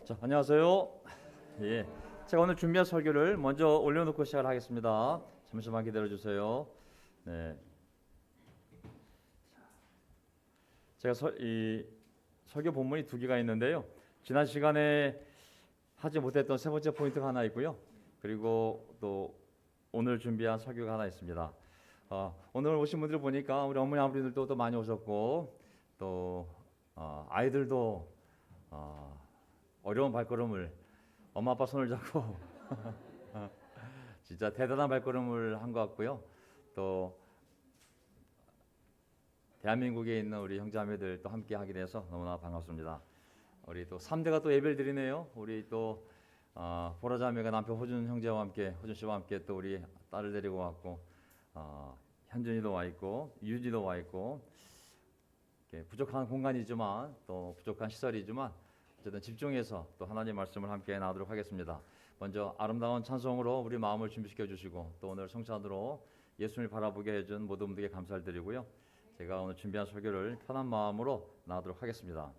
자, 안녕하세요. 예, 제가 오늘 준비한 설교를 먼저 올려놓고 시작을 하겠습니다. 잠시만 기다려 주세요. 네, 제가 이 설교 본문이 두 개가 있는데요. 지난 시간에 하지 못했던 세 번째 포인트가 하나 있고요. 그리고 또 오늘 준비한 설교가 하나 있습니다. 오늘 오신 분들 보니까 우리 어머니 아버지들도 또 많이 오셨고 또 아이들도 어려운 발걸음을 엄마 아빠 손을 잡고 진짜 대단한 발걸음을 한 것 같고요. 또 대한민국에 있는 우리 형제자매들 또 함께 하게 돼서 너무나 반갑습니다. 우리 또 3대가 또 예배를 드리네요. 우리 또 보라자매가 남편 호준 형제와 함께, 호준 씨와 함께 또 우리 딸을 데리고 왔고 현준이도 와 있고 유지도 와 있고 부족한 공간이지만 또 부족한 시설이지만 어쨌든 집중해서 또 하나님의 말씀을 함께 나누도록 하겠습니다. 먼저 아름다운 찬송으로 우리 마음을 준비시켜 주시고 또 오늘 성찬으로 예수님을 바라보게 해준 모든 분들께 감사를 드리고요. 제가 오늘 준비한 설교를 편한 마음으로 나누도록 하겠습니다.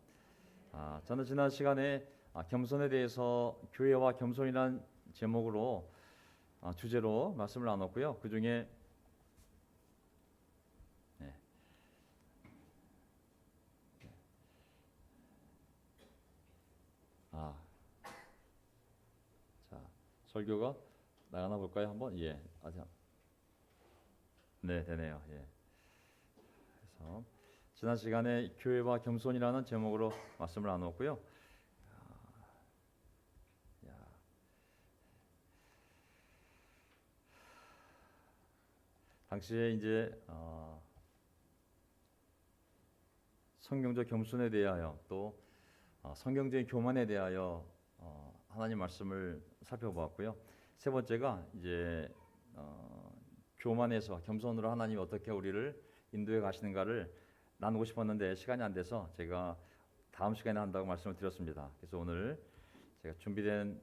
저는 지난 시간에 겸손에 대해서 교회와 겸손이라는 제목으로 주제로 말씀을 나눴고요. 그 중에 자, 설교가 나가나 볼까요? 한번 네, 되네요. 그래서 지난 시간에 교회와 겸손이라는 제목으로 말씀을 나눴고요. 당시에 이제 성경적 겸손에 대하여 또 성경적인 교만에 대하여 하나님 말씀을 살펴보았고요. 세 번째가 이제 교만에서 겸손으로 하나님이 어떻게 우리를 인도해 가시는가를 나누고 싶었는데 시간이 안 돼서 제가 다음 시간에 한다고 말씀을 드렸습니다. 그래서 오늘 제가 준비된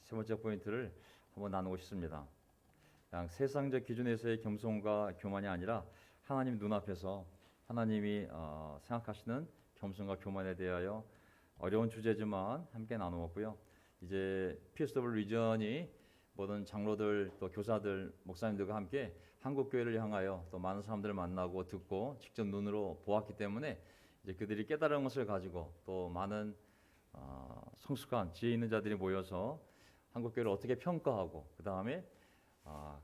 세 번째 포인트를 한번 나누고 싶습니다. 그냥 세상적 기준에서의 겸손과 교만이 아니라 하나님 눈앞에서 하나님이 생각하시는 겸손과 교만에 대하여 어려운 주제지만 함께 나누었고요. 이제 PSW 리전이 모든 장로들 또 교사들 목사님들과 함께 한국 교회를 향하여 또 많은 사람들을 만나고 듣고 직접 눈으로 보았기 때문에 이제 그들이 깨달은 것을 가지고 또 많은 성숙한 지혜 있는 자들이 모여서 한국 교회를 어떻게 평가하고 그 다음에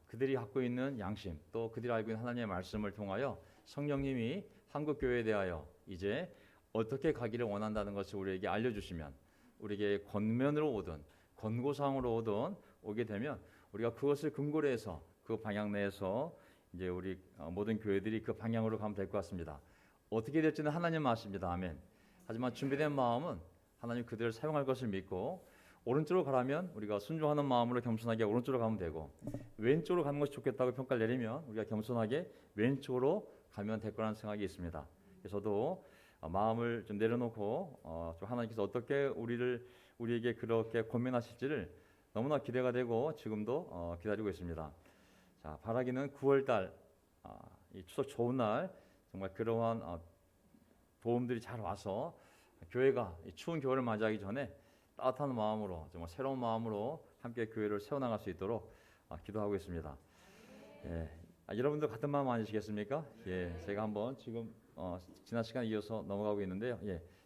그들이 갖고 있는 양심 또 그들이 알고 있는 하나님의 말씀을 통하여 성령님이 한국 교회에 대하여 이제 어떻게 가기를 원한다는 것을 우리에게 알려주시면 우리에게 권면으로 오든 권고사항으로 오든 오게 되면 우리가 그것을 근거로 해서 그 방향 내에서 이제 우리 모든 교회들이 그 방향으로 가면 될 것 같습니다. 어떻게 될지는 하나님 아십니다. 아멘. 하지만 준비된 마음은 하나님 그들을 사용할 것을 믿고 오른쪽으로 가라면 우리가 순종하는 마음으로 겸손하게 오른쪽으로 가면 되고 왼쪽으로 가는 것이 좋겠다고 평가를 내리면 우리가 겸손하게 왼쪽으로 가면 될 거라는 생각이 있습니다. 그래서 저도 마음을 좀 내려놓고 좀 하나님께서 어떻게 우리에게 그렇게 권면하실지를 너무나 기대가 되고 지금도 기다리고 있습니다. 자, 바라기는 9월달 이 추석 좋은 날 정말 그러한 도움들이 잘 와서 교회가 이 추운 겨울을 맞이하기 전에 따뜻한 마음으로 정말 새로운 마음으로 함께 교회를 세워나갈 수 있도록 기도하고 있습니다. 여러분도 같은 마음 아니시겠습니까? 제가 한번 지금 지난 시간 이어서 넘어가고 있는데요.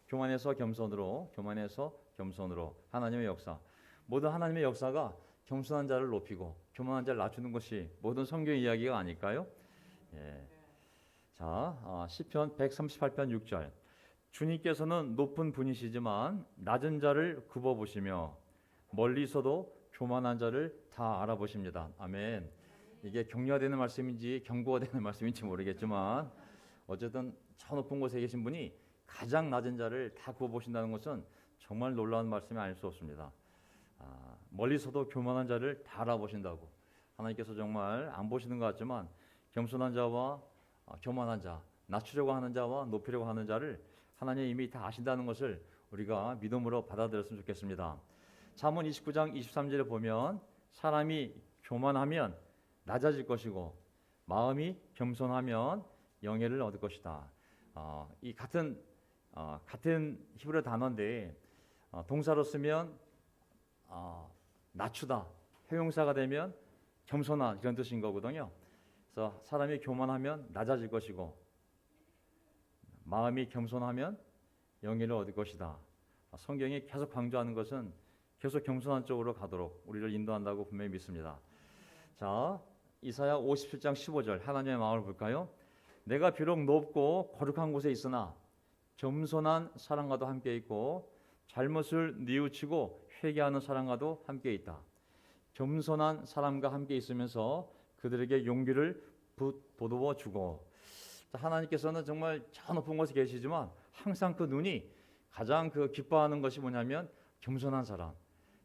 교만에서 겸손으로, 교만에서 겸손으로 하나님의 역사. 모든 하나님의 역사가 겸손한 자를 높이고 교만한 자를 낮추는 것이 모든 성경 이야기가 아닐까요? 자, 시편 138편 6절. 주님께서는 높은 분이시지만 낮은 자를 굽어보시며 멀리서도 교만한 자를 다 알아보십니다. 아멘. 이게 격려되는 말씀인지 경고가 되는 말씀인지 모르겠지만 어쨌든 저 높은 곳에 계신 분이 가장 낮은 자를 다 굽어보신다는 것은 정말 놀라운 말씀이 아닐 수 없습니다. 멀리서도 교만한 자를 다 알아보신다고 하나님께서 정말 안 보시는 것 같지만 겸손한 자와 교만한 자, 낮추려고 하는 자와 높이려고 하는 자를 하나님이 이미 다 아신다는 것을 우리가 믿음으로 받아들였으면 좋겠습니다. 잠언 29장 23절에 보면 사람이 교만하면 낮아질 것이고 마음이 겸손하면 영예를 얻을 것이다. 이 같은 같은 히브리 단어인데 동사로 쓰면 낮추다, 형용사가 되면 겸손한 이런 뜻인 거거든요. 그래서 사람이 교만하면 낮아질 것이고 마음이 겸손하면 영예를 얻을 것이다. 성경이 계속 강조하는 것은 계속 겸손한 쪽으로 가도록 우리를 인도한다고 분명히 믿습니다. 자, 이사야 57장 15절 하나님의 마음을 볼까요? 내가 비록 높고 거룩한 곳에 있으나 겸손한 사람과도 함께 있고 잘못을 뉘우치고 회개하는 사람과도 함께 있다. 겸손한 사람과 함께 있으면서 그들에게 용기를 보도워 주고, 하나님께서는 정말 저 높은 곳에 계시지만 항상 그 눈이 가장 기뻐하는 것이 뭐냐면 겸손한 사람.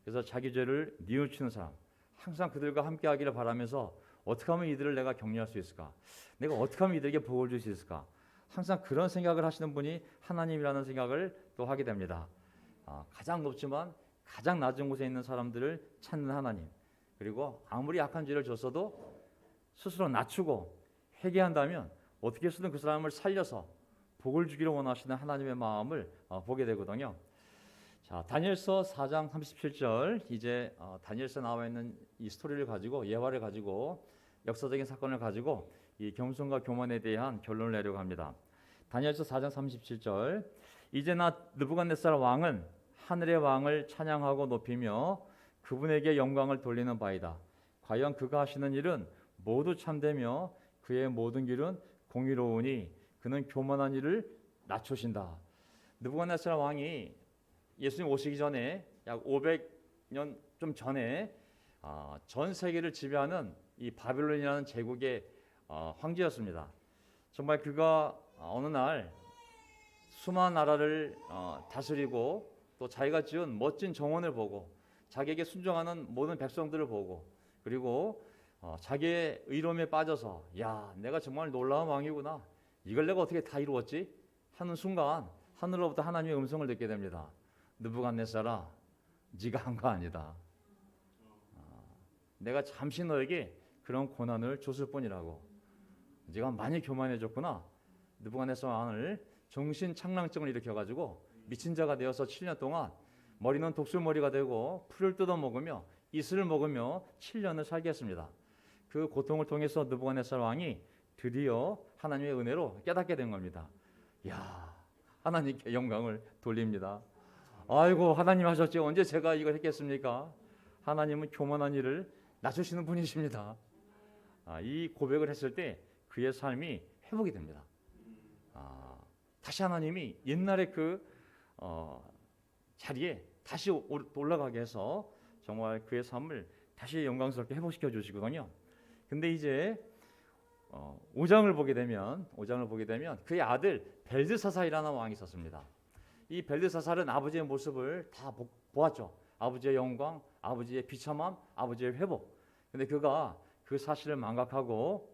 그래서 자기 죄를 뉘우치는 사람, 항상 그들과 함께 하기를 바라면서 어떻게 하면 이들을 내가 격려할 수 있을까? 내가 어떻게 하면 이들에게 복을 줄 수 있을까? 항상 그런 생각을 하시는 분이 하나님이라는 생각을 또 하게 됩니다. 가장 높지만 가장 낮은 곳에 있는 사람들을 찾는 하나님, 그리고 아무리 약한 죄를 졌어도 스스로 낮추고 회개한다면 어떻게 해서든 그 사람을 살려서 복을 주기를 원하시는 하나님의 마음을 보게 되거든요. 자, 다니엘서 4장 37절, 이제 다니엘서에 나와 있는 이 스토리를 가지고, 예화를 가지고, 역사적인 사건을 가지고 이 겸손과 교만에 대한 결론을 내려고 합니다. 다니엘서 4장 37절, 이제 나 느부갓네살 왕은 하늘의 왕을 찬양하고 높이며 그분에게 영광을 돌리는 바이다. 과연 그가 하시는 일은 모두 참되며 그의 모든 길은 공의로우니 그는 교만한 일을 낮추신다. 느부갓네살 왕이 예수님 오시기 전에 약 500년 좀 전에 전 세계를 지배하는 이 바빌론이라는 제국의 황제였습니다. 정말 그가 어느 날 수많은 나라를 다스리고 또 자기가 지은 멋진 정원을 보고 자기에게 순종하는 모든 백성들을 보고, 그리고 자기의 의로움에 빠져서 야, 내가 정말 놀라운 왕이구나, 이걸 내가 어떻게 다 이루었지? 하는 순간 하늘로부터 하나님의 음성을 듣게 됩니다. 느부갓네살아, 네가 한 거 아니다. 내가 잠시 너에게 그런 고난을 줬을 뿐이라고. 네가 많이 교만해졌구나. 느부갓네살 왕을 정신착란증을 일으켜가지고 미친 자가 되어서 7년 동안 머리는 독술머리가 되고 풀을 뜯어 먹으며 이슬을 먹으며 7년을 살게 했습니다. 그 고통을 통해서 느부갓네살 왕이 드디어 하나님의 은혜로 깨닫게 된 겁니다. 야, 하나님께 영광을 돌립니다. 아이고, 하나님 하셨지 언제 제가 이걸 했겠습니까? 하나님은 교만한 일을 낮추시는 분이십니다. 이 고백을 했을 때 그의 삶이 회복이 됩니다. 다시 하나님이 옛날의 자리에 다시 올라가게 해서 정말 그의 삶을 다시 영광스럽게 회복시켜 주시거든요. 근데 이제 5장을 보게 되면 그의 아들 벨드사살이라는 왕이 있었습니다. 이 벨드사살은 아버지의 모습을 다 보았죠. 아버지의 영광, 아버지의 비참함, 아버지의 회복. 근데 그가 그 사실을 망각하고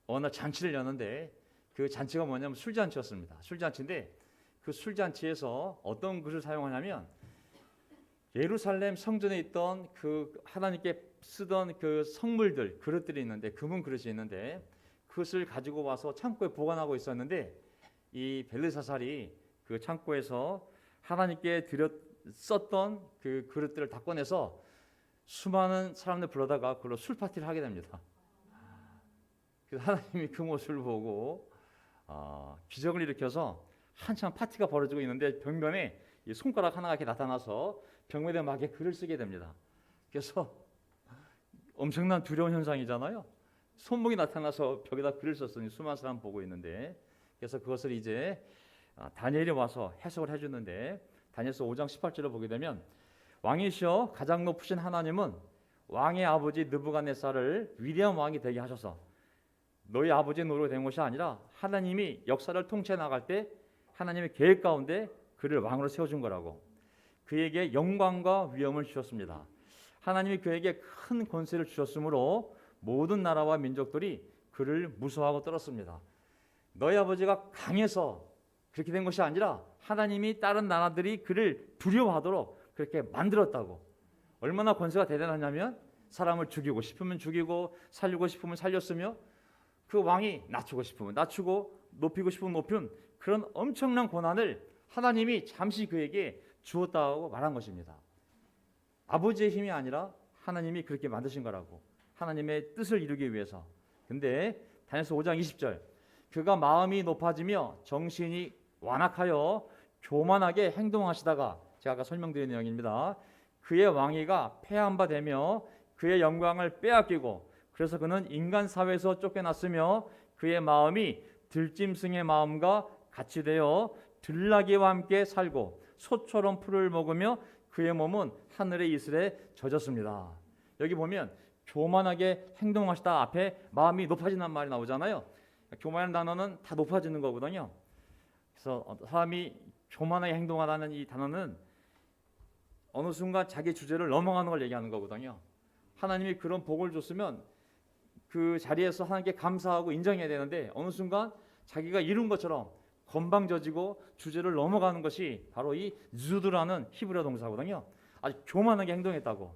어느 날 잔치를 여는데, 그 잔치가 뭐냐면 술잔치였습니다. 술잔치인데 그 술잔치에서 어떤 것을 사용하냐면 예루살렘 성전에 있던 그 하나님께 쓰던 그 성물들, 그릇들이 있는데, 금은 그릇이 있는데 그것을 가지고 와서 창고에 보관하고 있었는데, 이 벨르사살이 그 창고에서 하나님께 썼던 그 그릇들을 다 꺼내서 수많은 사람들 불러다가 그걸로 술 파티를 하게 됩니다. 그래서 하나님이 그 모습을 보고 기적을 일으켜서 한참 파티가 벌어지고 있는데 벽면에 이 손가락 하나가 이렇게 나타나서 벽면에 막에 글을 쓰게 됩니다. 그래서 엄청난 두려운 현상이잖아요. 손목이 나타나서 벽에다 글을 썼으니 수많은 사람 보고 있는데, 그래서 그것을 이제 다니엘이 와서 해석을 해주는데, 다니엘서 5장 18절을 보게 되면, 왕이시여 가장 높으신 하나님은 왕의 아버지 느부갓네살을 위대한 왕이 되게 하셔서 너희 아버지의 노릇이 된 것이 아니라 하나님이 역사를 통치해 나갈 때 하나님의 계획 가운데 그를 왕으로 세워준 거라고. 그에게 영광과 위엄을 주셨습니다. 하나님이 그에게 큰 권세를 주셨으므로 모든 나라와 민족들이 그를 무서워하고 떨었습니다. 너희 아버지가 강해서 그렇게 된 것이 아니라 하나님이 다른 나라들이 그를 두려워하도록 그렇게 만들었다고. 얼마나 권세가 대단하냐면 사람을 죽이고 싶으면 죽이고 살리고 싶으면 살렸으며 그 왕이 낮추고 싶으면 낮추고 높이고 싶으면 높인 그런 엄청난 권한을 하나님이 잠시 그에게 주었다고 말한 것입니다. 아버지의 힘이 아니라 하나님이 그렇게 만드신 거라고. 하나님의 뜻을 이루기 위해서. 근데 다니엘서 5장 20절 그가 마음이 높아지며 정신이 완악하여 교만하게 행동하시다가 제가 아까 설명드린 내용입니다. 그의 왕위가 폐한 바 되며 그의 영광을 빼앗기고 그래서 그는 인간 사회에서 쫓겨났으며 그의 마음이 들짐승의 마음과 같이 되어 들나귀와 함께 살고 소처럼 풀을 먹으며 그의 몸은 하늘의 이슬에 젖었습니다. 여기 보면 교만하게 행동하시다 앞에 마음이 높아진다는 말이 나오잖아요. 교만이라는 단어는 다 높아지는 거거든요. 그래서 사람이 교만하게 행동하라는 이 단어는 어느 순간 자기 주제를 넘어가는 걸 얘기하는 거거든요. 하나님이 그런 복을 줬으면 그 자리에서 하나님께 감사하고 인정해야 되는데 어느 순간 자기가 이룬 것처럼 건방져지고 주제를 넘어가는 것이 바로 이 주드라는 히브리어 동사거든요. 아주 교만하게 행동했다고.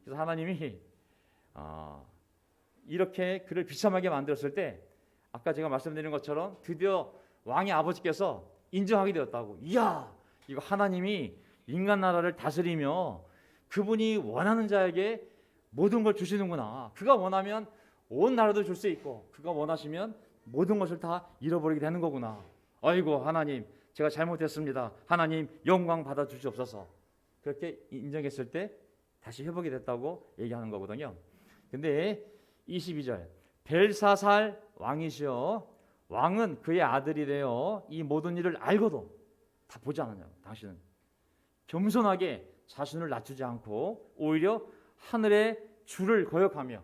그래서 하나님이 이렇게 그를 비참하게 만들었을 때 아까 제가 말씀드린 것처럼 드디어 왕의 아버지께서 인정하게 되었다고. 이야, 이거 하나님이 인간 나라를 다스리며 그분이 원하는 자에게 모든 걸 주시는구나. 그가 원하면 온 나라도 줄 수 있고 그가 원하시면 모든 것을 다 잃어버리게 되는 거구나. 아이고 하나님 제가 잘못했습니다. 하나님 영광 받아 주시옵소서. 그렇게 인정했을 때 다시 회복이 됐다고 얘기하는 거거든요. 근데 22절 벨사살 왕이시여 왕은 그의 아들이 되어 이 모든 일을 알고도 다 보지 않았냐고. 당신은 겸손하게 자신을 낮추지 않고 오히려 하늘의 주를 거역하며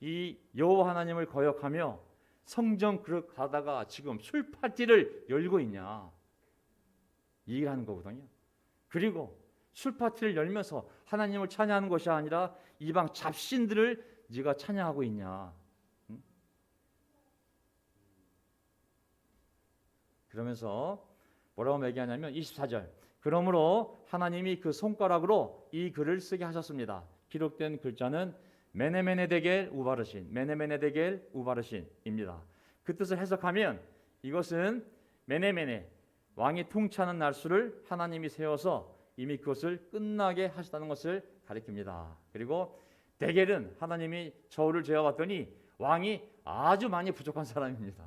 이 여호와 하나님을 거역하며 성전 그릇 가다가 지금 술 파티를 열고 있냐 이 얘기를 하는 거거든요. 그리고 술 파티를 열면서 하나님을 찬양하는 것이 아니라 이방 잡신들을 네가 찬양하고 있냐. 그러면서 뭐라고 얘기하냐면 24절 그러므로 하나님이 그 손가락으로 이 글을 쓰게 하셨습니다. 기록된 글자는 메네메네데겔 우바르신, 메네메네데겔 우바르신입니다. 그 뜻을 해석하면 이것은 메네메네 왕이 통치하는 날수를 하나님이 세워서 이미 그것을 끝나게 하셨다는 것을 가리킵니다. 그리고 데겔은 하나님이 저울을 재어봤더니 왕이 아주 많이 부족한 사람입니다.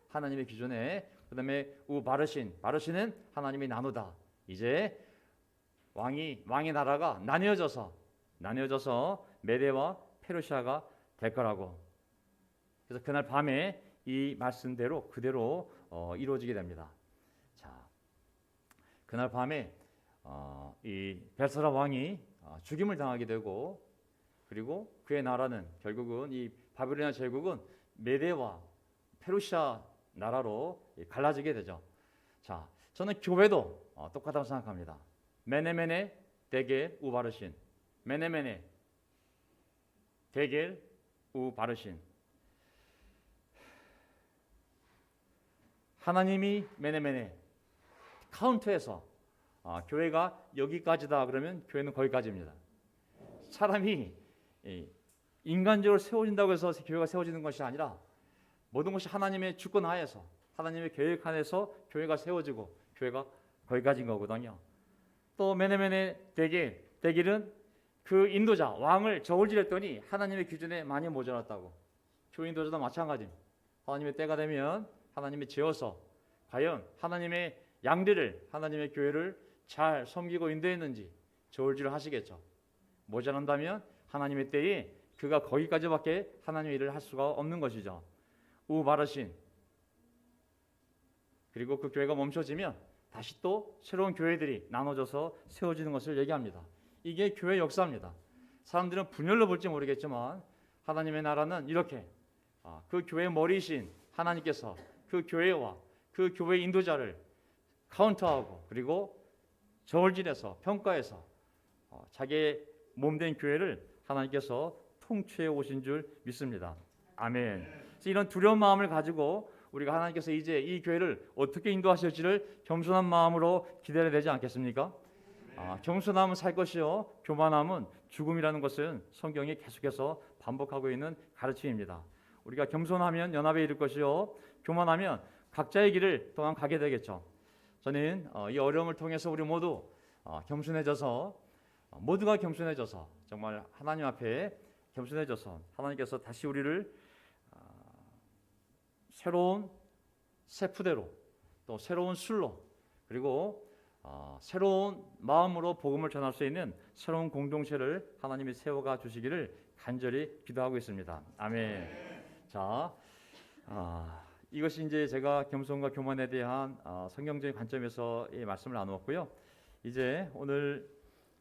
하나님의 기준에. 그다음에 우바르신, 바르신은 하나님이 나누다. 이제 왕의 나라가 나뉘어져서 메대와 페르시아가 될 거라고. 그래서 그날 밤에 이 말씀대로 그대로 이루어지게 됩니다. 자, 그날 밤에 이 벨사라 왕이 죽임을 당하게 되고 그리고 그의 나라는 결국은 이 바빌로니아 제국은 메대와 페르시아 나라로 갈라지게 되죠. 자, 저는 교회도 똑같다고 생각합니다. 메네메네 데겔 우바르신, 메네메네 데겔 우바르신. 하나님이 메네메네 카운트해서 교회가 여기까지다 그러면 교회는 거기까지입니다. 사람이 인간적으로 세워진다고 해서 교회가 세워지는 것이 아니라 모든 것이 하나님의 주권 하에서 하나님의 계획 안에서 교회가 세워지고 교회가 거기까지인 거거든요. 또 메네메네 데겔은 그 인도자 왕을 저울질했더니 하나님의 기준에 많이 모자랐다고. 교회 인도자도 마찬가지입니다. 하나님의 때가 되면 하나님이 재어서 과연 하나님의 양들을 하나님의 교회를 잘 섬기고 인도했는지 저울질을 하시겠죠. 모자란다면 하나님의 때에 그가 거기까지밖에 하나님의 일을 할 수가 없는 것이죠. 우바르신. 그리고 그 교회가 멈춰지면 다시 또 새로운 교회들이 나눠져서 세워지는 것을 얘기합니다. 이게 교회 역사입니다. 사람들은 분열로 볼지 모르겠지만 하나님의 나라는 이렇게 그 교회의 머리이신 하나님께서 그 교회와 그 교회 인도자를 카운트하고 그리고 저울질해서 평가해서 자기의 몸된 교회를 하나님께서 통치해 오신 줄 믿습니다. 아멘. 그래서 이런 두려운 마음을 가지고 우리가 하나님께서 이제 이 교회를 어떻게 인도하실지를 겸손한 마음으로 기다려야 되지 않겠습니까? 겸손함은 살 것이요 교만함은 죽음이라는 것은 성경이 계속해서 반복하고 있는 가르침입니다. 우리가 겸손하면 연합에 이를 것이요 교만하면 각자의 길을 또한 가게 되겠죠. 저는 이 어려움을 통해서 우리 모두 겸손해져서 모두가 겸손해져서 정말 하나님 앞에 겸손해져서 하나님께서 다시 우리를 새로운 새 푸대로 또 새로운 술로 그리고 새로운 마음으로 복음을 전할 수 있는 새로운 공동체를 하나님이 세워가 주시기를 간절히 기도하고 있습니다. 아멘. 자, 이것이 이제 제가 겸손과 교만에 대한 성경적인 관점에서 이 말씀을 나누었고요. 이제 오늘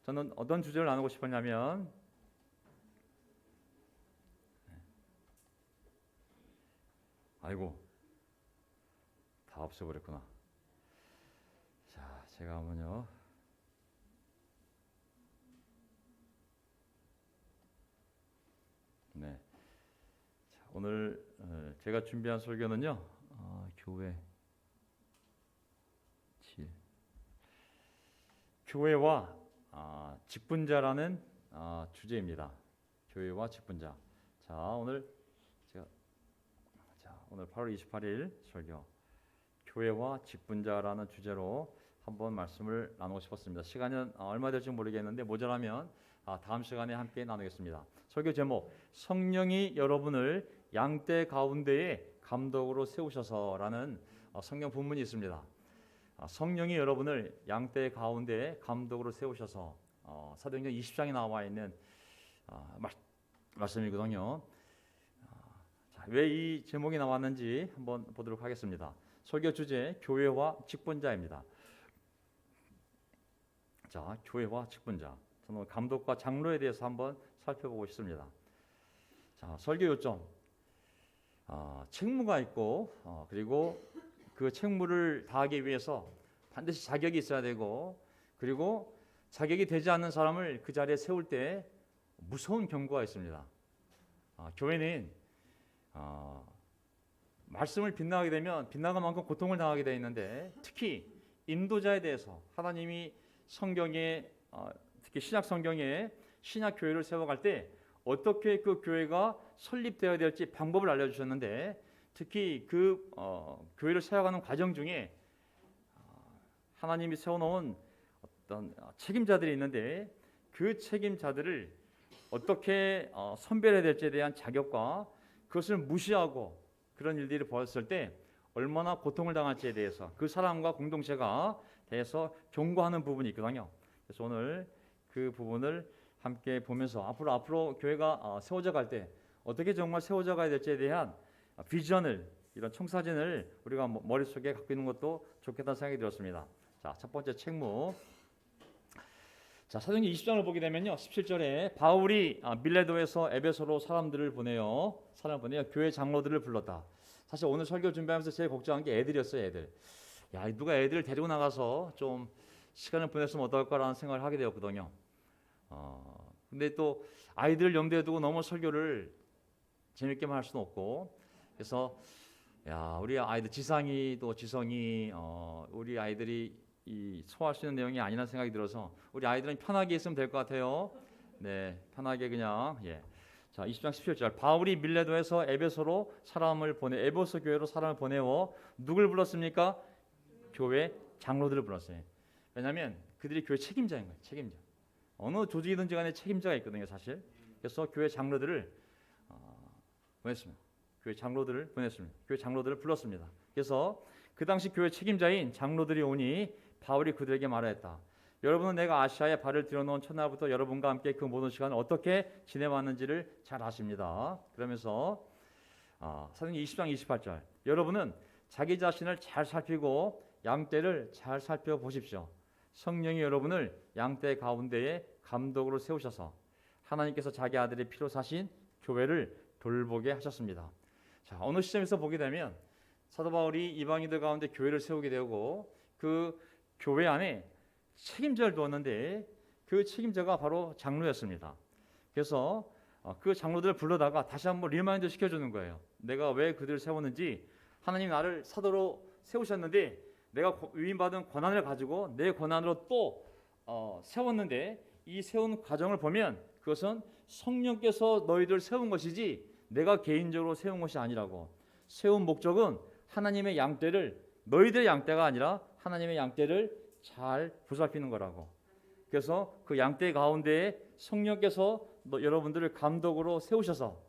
저는 어떤 주제를 나누고 싶었냐면 아이고 다 없애버렸구나. 자, 제가 한번요. 네. 자, 오늘 제가 준비한 설교는요. 교회 7. 교회와 직분자라는 주제입니다. 교회와 직분자. 자, 오늘 8월 28일 설교 교회와 직분자라는 주제로 한번 말씀을 나누고 싶었습니다. 시간은 얼마 될지 모르겠는데 모자라면 다음 시간에 함께 나누겠습니다. 설교 제목 성령이 여러분을 양떼 가운데에 감독으로 세우셔서라는 성경 본문이 있습니다. 성령이 여러분을 양떼 가운데에 감독으로 세우셔서 사도행전 20장에 나와 있는 말씀이거든요. 왜 이 제목이 나왔는지 한번 보도록 하겠습니다. 설교 주제 교회와 직분자입니다. 자, 교회와 직분자. 저는 감독과 장로에 대해서 한번 살펴보고 싶습니다. 자, 설교 요점. 책무가 있고 그리고 그 책무를 다하기 위해서 반드시 자격이 있어야 되고 그리고 자격이 되지 않는 사람을 그 자리에 세울 때 무서운 경고가 있습니다. 교회는 말씀을 빗나가게 되면 빗나간 만큼 고통을 당하게 되어 있는데 특히 인도자에 대해서 하나님이 성경에 특히 신약 성경에 신약 교회를 세워갈 때 어떻게 그 교회가 설립되어야 될지 방법을 알려주셨는데 특히 그 교회를 세워가는 과정 중에 하나님이 세워놓은 어떤 책임자들이 있는데 그 책임자들을 어떻게 선별해야 될지에 대한 자격과 그것을 무시하고 그런 일들이 벌어졌을 때 얼마나 고통을 당할지에 대해서 그 사람과 공동체가 대해서 경고하는 부분이 있거든요. 그래서 오늘 그 부분을 함께 보면서 앞으로 교회가 세워져 갈 때 어떻게 정말 세워져 가야 될지에 대한 비전을 이런 청사진을 우리가 머릿속에 갖고 있는 것도 좋겠다는 생각이 들었습니다. 자, 첫 번째 책무. 자, 사도행전 20장을 보게 되면요. 17절에 바울이 밀레도에서 에베소로 사람을 보내요. 교회 장로들을 불렀다. 사실 오늘 설교 준비하면서 제일 걱정한 게 애들이었어요, 애들. 야, 누가 애들을 데리고 나가서 좀 시간을 보냈으면 어떨까라는 생각을 하게 되었거든요. 근데 또 아이들을 염두에 두고 너무 설교를 재밌게만 할 수는 없고 그래서 야, 우리 아이들 지성이 우리 아이들이 소화할 수 있는 내용이 아니라는 생각이 들어서 우리 아이들은 편하게 있으면 될 것 같아요. 네, 편하게 그냥 자, 20장 17절 바울이 밀레도에서 에베소로 에베소 교회로 사람을 보내어 누굴 불렀습니까? 교회 장로들을 불렀어요. 왜냐하면 그들이 교회 책임자인 거예요. 책임자. 어느 조직이든지 간에 책임자가 있거든요, 사실. 그래서 교회 장로들을 보냈습니다. 교회 장로들을 불렀습니다. 그래서 그 당시 교회 책임자인 장로들이 오니 바울이 그들에게 말하였다. 여러분은 내가 아시아에 발을 들여놓은 첫날부터 여러분과 함께 그 모든 시간을 어떻게 지내왔는지를 잘 아십니다. 그러면서 사도행전 20장 28절 여러분은 자기 자신을 잘 살피고 양떼를 잘 살펴보십시오. 성령이 여러분을 양떼 가운데에 감독으로 세우셔서 하나님께서 자기 아들의 피로 사신 교회를 돌보게 하셨습니다. 자, 어느 시점에서 보게 되면 사도 바울이 이방인들 가운데 교회를 세우게 되고 그 교회 안에 책임자를 두었는데 그 책임자가 바로 장로였습니다. 그래서 그 장로들을 불러다가 다시 한번 리마인드 시켜주는 거예요. 내가 왜 그들을 세웠는지 하나님 나를 사도로 세우셨는데 내가 위임받은 권한을 가지고 내 권한으로 또 세웠는데 이 세운 과정을 보면 그것은 성령께서 너희들을 세운 것이지 내가 개인적으로 세운 것이 아니라고. 세운 목적은 하나님의 양떼를, 너희들의 양떼가 아니라 하나님의 양떼를 잘 보살피는 거라고. 그래서 그 양떼 가운데에 성령께서 여러분들을 감독으로 세우셔서,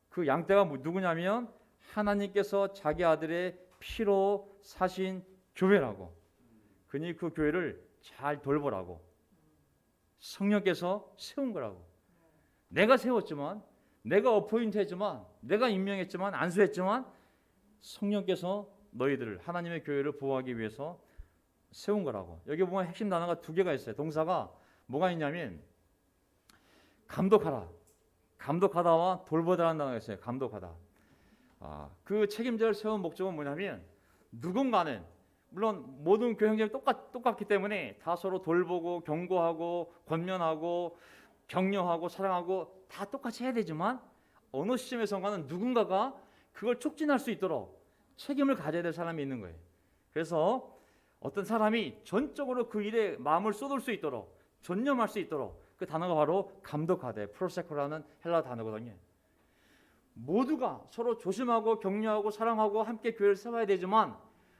그 양떼가 누구냐면 하나님께서 자기 아들의 피로 사신 교회라고. 그니 그 교회를 잘 돌보라고. 성령께서 세운 거라고. 내가 세웠지만, 내가 어포인트했지만, 내가 임명했지만, 안수했지만 성령께서 너희들을, 하나님의 교회를 보호하기 위해서 세운 거라고. 여기 보면 핵심 단어가 두 개가 있어요. 동사가 뭐가 있냐면 감독하라, 감독하다와 돌보다라는 단어가 있어요. 감독하다. 그 책임자를 세운 목적은 뭐냐면, 누군가는, 물론 모든 교회 형제는 똑같기 때문에 다 서로 돌보고 경고하고 권면하고 격려하고 사랑하고 다 똑같이 해야 되지만, 어느 시점에선가는 누군가가 그걸 촉진할 수 있도록 책임을 가져야 될 사람이 있는 거예요. 그래서 어떤 사람이 전적으로 그 일에 마음을 쏟을 수 있도록, 전념할 수 있도록, 그 단어가 바로 감독하되, 프로세코라는 헬라 단어거든요. 모두가 서로 조심하고 격려하고 사랑하고 함께 교회를 세워야 되지만,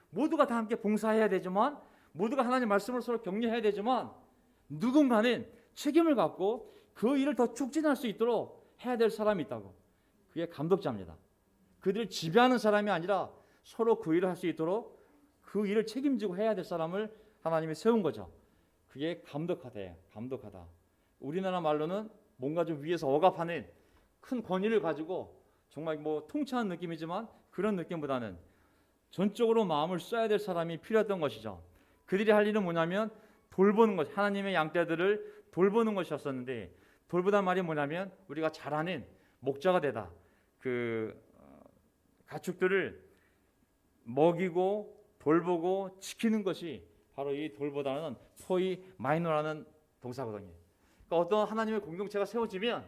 모두가 다 함께 봉사해야 되지만, 모두가 하나님 말씀을 서로 격려해야 되지만, 누군가는 책임을 갖고 그 일을 더 촉진할 수 있도록 해야 될 사람이 있다고. 그게 감독자입니다. 그들을 지배하는 사람이 아니라 서로 그 일을 할 수 있도록 그 일을 책임지고 해야 될 사람을 하나님이 세운 거죠. 그게 감독하다. 감독하다. 우리나라 말로는 뭔가 좀 위에서 억압하는 큰 권위를 가지고 정말 뭐 통치하는 느낌이지만, 그런 느낌보다는 전적으로 마음을 쏴야 될 사람이 필요했던 것이죠. 그들이 할 일은 뭐냐면 돌보는 것, 하나님의 양떼들을 돌보는 것이었었는데, 돌보단 말이 뭐냐면 우리가 잘 아는 목자가 되다. 그 가축들을 먹이고 돌보고 지키는 것이 바로 이 돌보다는 포이 마이노라는 동사거든요. 그러니까 어떤 하나님의 공동체가 세워지면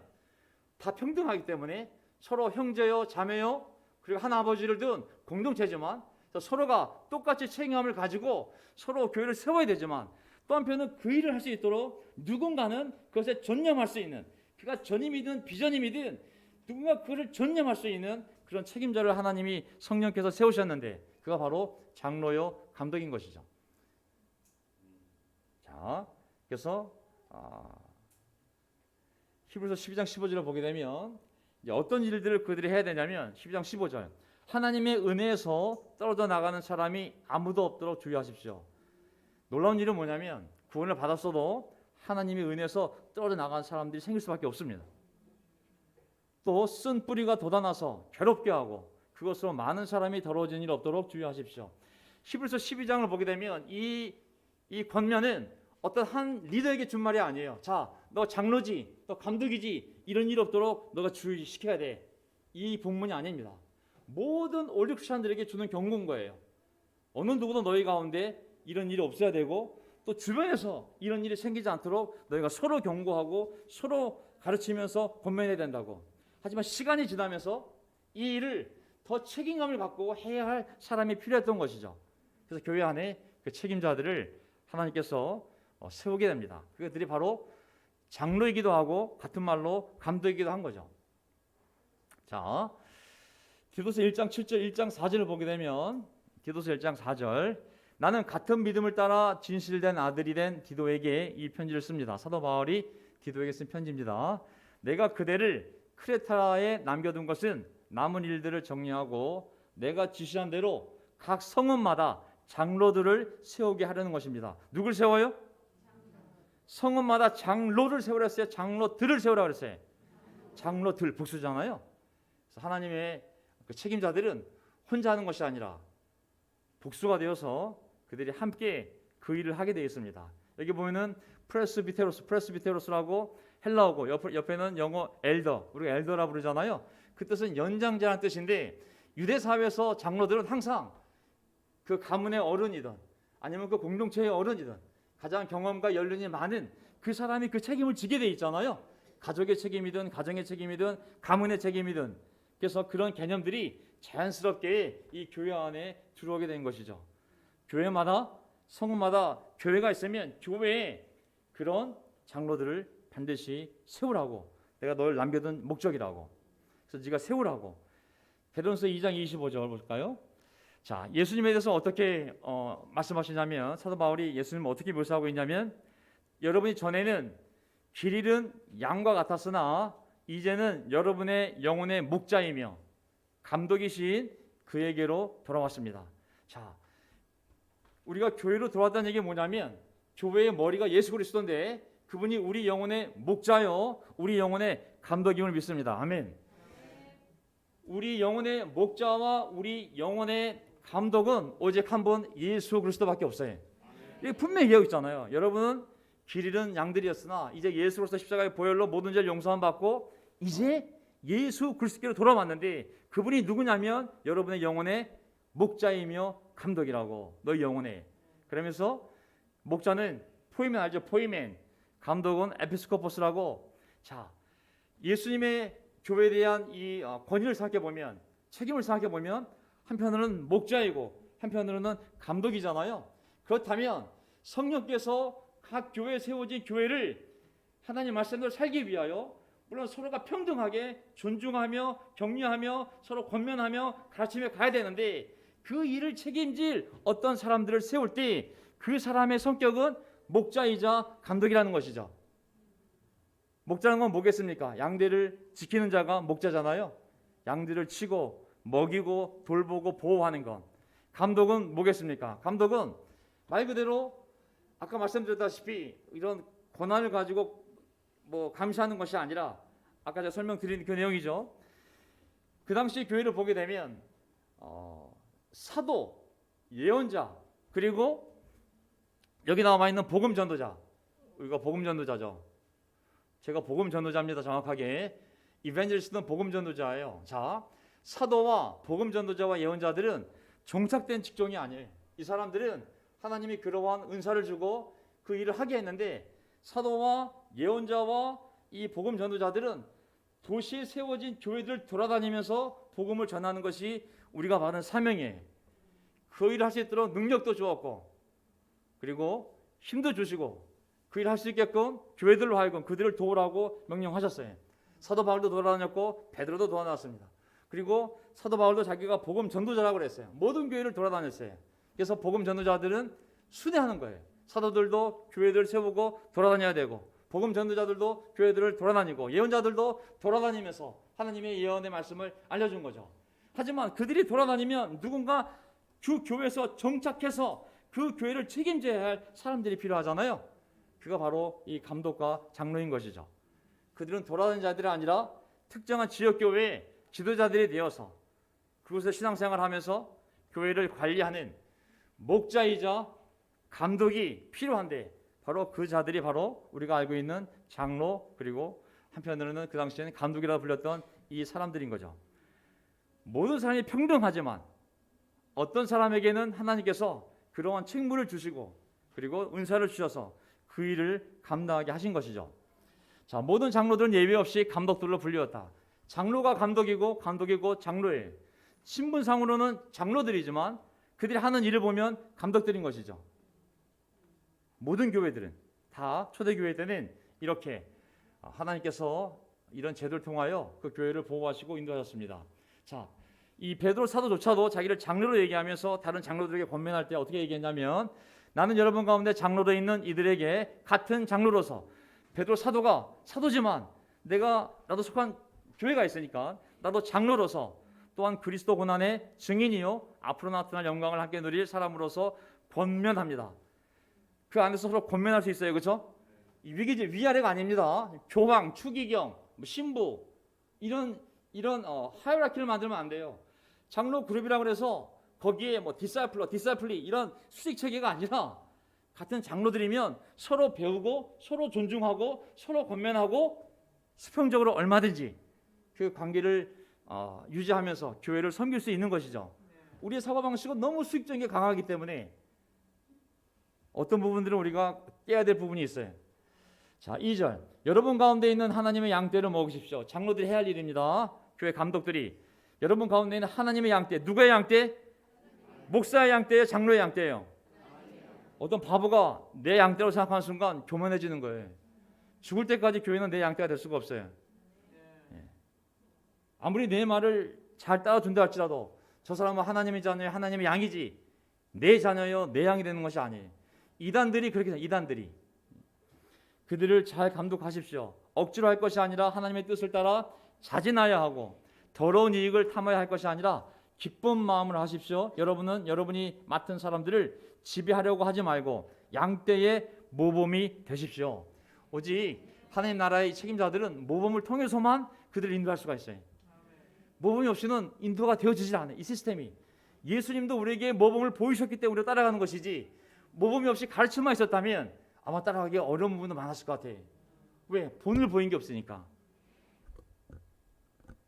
다 평등하기 때문에 서로 형제요 자매요 그리고 하나 아버지를 둔 공동체지만, 서로가 똑같이 책임감을 가지고 서로 교회를 세워야 되지만, 또 한편은 그 일을 할 수 있도록 누군가는 그것에 전념할 수 있는, 그가 전임이든 비전임이든 누군가 그를 전념할 수 있는 그런 책임자를 하나님이 성령께서 세우셨는데, 그가 바로 장로요 감독인 것이죠. 자, 그래서 히브리서 12장 15절을 보게 되면 이제 어떤 일들을 그들이 해야 되냐면, 12장 15절, 하나님의 은혜에서 떨어져 나가는 사람이 아무도 없도록 주의하십시오. 놀라운 일은 뭐냐면, 구원을 받았어도 하나님의 은혜에서 떨어져 나가는 사람들이 생길 수밖에 없습니다. 또 쓴 뿌리가 돋아나서 괴롭게 하고 그것으로 많은 사람이 더러워진 일 없도록 주의하십시오. 히브리서 12장을 보게 되면 이 권면은 어떤 한 리더에게 준 말이 아니에요. 자, 너 장로지, 너 감독이지, 이런 일 없도록 너가 주의시켜야 돼. 이 본문이 아닙니다. 모든 올리 크리스천들에게 주는 경고인 거예요. 어느 누구도 너희 가운데 이런 일이 없어야 되고, 또 주변에서 이런 일이 생기지 않도록 너희가 서로 경고하고 서로 가르치면서 권면해야 된다고. 하지만 시간이 지나면서 이 일을 더 책임감을 갖고 해야 할 사람이 필요했던 것이죠. 그래서 교회 안에 그 책임자들을 하나님께서 세우게 됩니다. 그들이 바로 장로이기도 하고 같은 말로 감독이기도 한 거죠. 자, 디도서 1장 7절, 1장 4절을 보게 되면, 디도서 1장 4절, 나는 같은 믿음을 따라 진실된 아들이 된 디도에게 이 편지를 씁니다. 사도 바울이 디도에게 쓴 편지입니다. 내가 그대를 크레타에 남겨둔 것은 남은 일들을 정리하고 내가 지시한 대로 각 성읍마다 장로들을 세우게 하려는 것입니다. 누굴 세워요? 성읍마다 장로를 세우라 했어요? 장로들을 세우라 그랬어요? 장로들, 복수잖아요. 그래서 하나님의 그 책임자들은 혼자 하는 것이 아니라 복수가 되어서 그들이 함께 그 일을 하게 되어 있습니다. 여기 보면은 프레스비테로스라고 헬라어고, 옆에는 영어 엘더, 우리가 엘더라 부르잖아요. 그 뜻은 연장자라는 뜻인데, 유대 사회에서 장로들은 항상 그 가문의 어른이든 아니면 그 공동체의 어른이든 가장 경험과 연륜이 많은 그 사람이 그 책임을 지게 돼 있잖아요. 가족의 책임이든 가정의 책임이든 가문의 책임이든. 그래서 그런 개념들이 자연스럽게 이 교회 안에 들어오게 된 것이죠. 교회마다, 성읍마다 교회가 있으면 교회에 그런 장로들을 반드시 세우라고, 내가 널 남겨둔 목적이라고. 그래서 그래서 네가 세우라고. 베드로전서 2장 25절 볼까요? 자, 예수님에 대해서 어떻게 말씀하시냐면 사도 바울이 예수님을 어떻게 묘사하고 있냐면 여러분이 전에는 길 잃은 양과 같았으나 이제는 여러분의 영혼의 목자이며 감독이신 그에게로 돌아왔습니다. 자, 우리가 교회로 돌아왔다는 얘기가 뭐냐면 교회의 머리가 예수 그리스도인데 그분이 우리 영혼의 목자요 우리 영혼의 감독임을 믿습니다. 아멘. 우리 영혼의 목자와 우리 영혼의 감독은 오직 한 분 예수 그리스도밖에 없어요. 이게 분명히 얘기하고 있잖아요. 여러분은 길 잃은 양들이었으나 이제 예수로서 십자가의 보혈로 모든 죄를 용서함 받고 이제 예수 그리스도께로 돌아왔는데 그분이 누구냐면 여러분의 영혼의 목자이며 감독이라고. 너희 영혼에. 그러면서 목자는 포이멘 알죠? 포이멘. 감독은 에피스코포스라고. 자, 예수님의 교회에 대한 이 권위를 생각해 보면 책임을 생각해 보면 한편으로는 목자이고 한편으로는 감독이잖아요. 그렇다면 성령께서 각 교회에 세워진 교회를 하나님 말씀대로 살기 위하여 물론 서로가 평등하게 존중하며 격려하며 서로 권면하며 가르치며 가야 되는데 그 일을 책임질 어떤 사람들을 세울 때 그 사람의 성격은 목자이자 감독이라는 것이죠. 목자는 건 뭐겠습니까? 양들을 지키는 자가 목자잖아요. 양들을 치고 먹이고 돌보고 보호하는 것. 감독은 뭐겠습니까? 감독은 말 그대로 아까 말씀드렸다시피 이런 권한을 가지고 뭐 감시하는 것이 아니라 아까 제가 설명드린 그 내용이죠. 그 당시 교회를 보게 되면 사도, 예언자 그리고 여기 나와 있는 복음 전도자. 우리가 복음 전도자죠. 제가 복음 전도자입니다. 정확하게 이벤젤리스트는 복음 전도자예요. 자, 사도와 복음 전도자와 예언자들은 종착된 직종이 아니에요. 이 사람들은 하나님이 그러한 은사를 주고 그 일을 하게 했는데 사도와 예언자와 이 복음 전도자들은 도시에 세워진 교회들 돌아다니면서 복음을 전하는 것이 우리가 받은 사명이에요. 그 일을 할 수 있도록 능력도 주었고 그리고 힘도 주시고 그 일을 할 수 있게끔 교회들로 하여금 그들을 도우라고 명령하셨어요. 사도 바울도 돌아다녔고 베드로도 돌아다녔습니다. 그리고 사도 바울도 자기가 복음 전도자라고 그랬어요. 모든 교회를 돌아다녔어요. 그래서 복음 전도자들은 순회하는 거예요. 사도들도 교회들을 세우고 돌아다녀야 되고 복음 전도자들도 교회들을 돌아다니고 예언자들도 돌아다니면서 하나님의 예언의 말씀을 알려준 거죠. 하지만 그들이 돌아다니면 누군가 그 교회에서 정착해서 그 교회를 책임져야 할 사람들이 필요하잖아요. 그가 바로 이 감독과 장로인 것이죠. 그들은 돌아다니는 자들이 아니라 특정한 지역교회의 지도자들이 되어서 그곳에서 신앙생활을 하면서 교회를 관리하는 목자이자 감독이 필요한데 바로 그 자들이 바로 우리가 알고 있는 장로 그리고 한편으로는 그 당시에는 감독이라고 불렸던 이 사람들인 거죠. 모든 사람이 평등하지만 어떤 사람에게는 하나님께서 그러한 책무를 주시고 그리고 은사를 주셔서 그 일을 감당하게 하신 것이죠. 자, 모든 장로들은 예외 없이 감독들로 불리웠다. 장로가 감독이고 감독이고 장로예요. 신분상으로는 장로들이지만 그들이 하는 일을 보면 감독들인 것이죠. 모든 교회들은 다 초대교회 때는 이렇게 하나님께서 이런 제도를 통하여 그 교회를 보호하시고 인도하셨습니다. 자, 이 베드로 사도조차도 자기를 장로로 얘기하면서 다른 장로들에게 권면할 때 어떻게 얘기했냐면 나는 여러분 가운데 장로로 있는 이들에게 같은 장로로서 베드로 사도가 사도지만 나도 속한 교회가 있으니까 나도 장로로서 또한 그리스도 고난의 증인이요 앞으로 나타날 영광을 함께 누릴 사람으로서 권면합니다. 그 안에서 서로 권면할 수 있어요. 그렇죠? 이게 이제 위아래가 아닙니다. 교황, 추기경, 신부 이런 하이라키를 만들면 안 돼요. 장로 그룹이라고 해서 거기에 뭐 디사이플리 이런 수직 체계가 아니라 같은 장로들이면 서로 배우고 서로 존중하고 서로 권면하고 수평적으로 얼마든지 그 관계를 유지하면서 교회를 섬길 수 있는 것이죠. 우리의 사고방식은 너무 수직적인 게 강하기 때문에 어떤 부분들은 우리가 깨야 될 부분이 있어요. 자, 2절 여러분 가운데 있는 하나님의 양떼를 먹으십시오. 장로들이 해야 할 일입니다. 교회 감독들이 여러분 가운데 있는 하나님의 양떼. 누구의 양떼? 목사의 양떼예요? 장로의 양떼예요? 어떤 바보가 내 양떼라고 생각하는 순간 교만해지는 거예요. 죽을 때까지 교회는 내 양떼가 될 수가 없어요. 아무리 내 말을 잘 따라준다 할지라도 저 사람은 하나님의 자녀요, 하나님의 양이지 내 자녀요, 내 양이 되는 것이 아니에요. 이단들이 그렇게 해요. 이단들이 그들을 잘 감독하십시오. 억지로 할 것이 아니라 하나님의 뜻을 따라 자진하여 하고 더러운 이익을 탐하여 할 것이 아니라 기쁜 마음으로 하십시오. 여러분은 여러분이 맡은 사람들을 지배하려고 하지 말고 양떼의 모범이 되십시오. 오직 하나님 나라의 책임자들은 모범을 통해서만 그들을 인도할 수가 있어요. 모범이 없이는 인도가 되어지질 않아요. 이 시스템이. 예수님도 우리에게 모범을 보이셨기 때문에 우리가 따라가는 것이지, 모범이 없이 가르침만 있었다면 아마 따라가기 어려운 부분도 많았을 것 같아요. 왜? 본을 보인 게 없으니까.